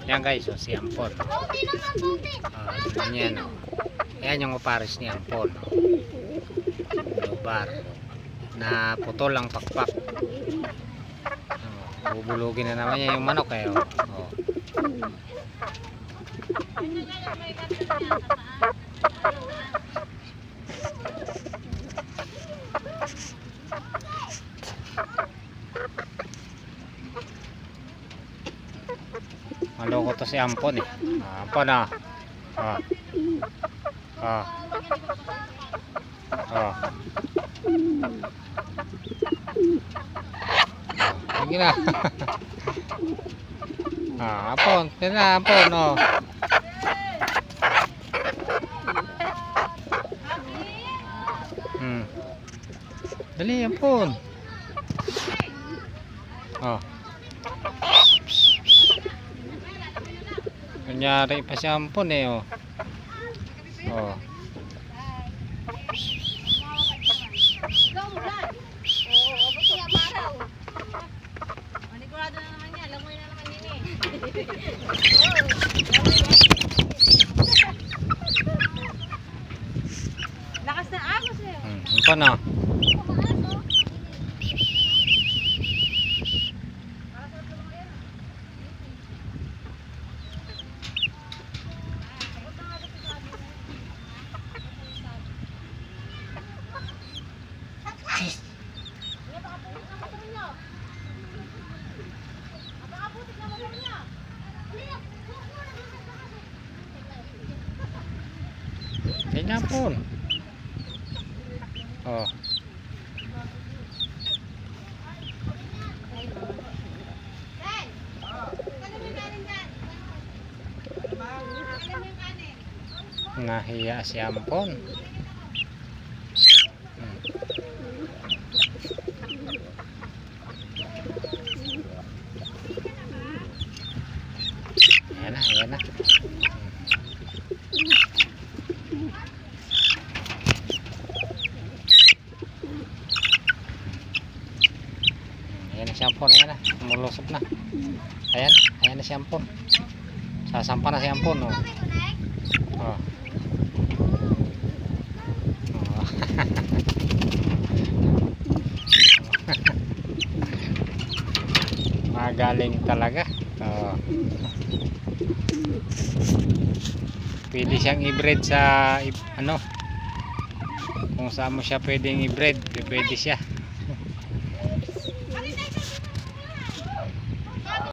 Yan guys, oh, si Ampon. Tignan yan, oh. Ayan yung oparis ni Ampon, oh. Lubar na putol ang pakpak. Oh, bubulugin na naman niya yung manok eh, oh. Oh. Maloko to si Ampon eh. Ampon ah. Oh. Oh. Oh. Sige na. Ampon. Sige na, Ampon. Oh. Dali, Ampon. Oh. Kunyari pa si Ampon eh, oh. Oh. Lakas ng agos eh. Ampon ah. Kaya Ampon. Oh. Nahiya si Ampon. Ayan na, ayan na. Ayan na si Ampon, ayan na. Mulusok na. Ayan, ayan na si Ampon. Sasampa na si Ampon, oh. Oh. Magaling talaga. Oh. Pwede siyang i-breed sa ano, kung saan mo siya pwedeng i-breed, pwede siya.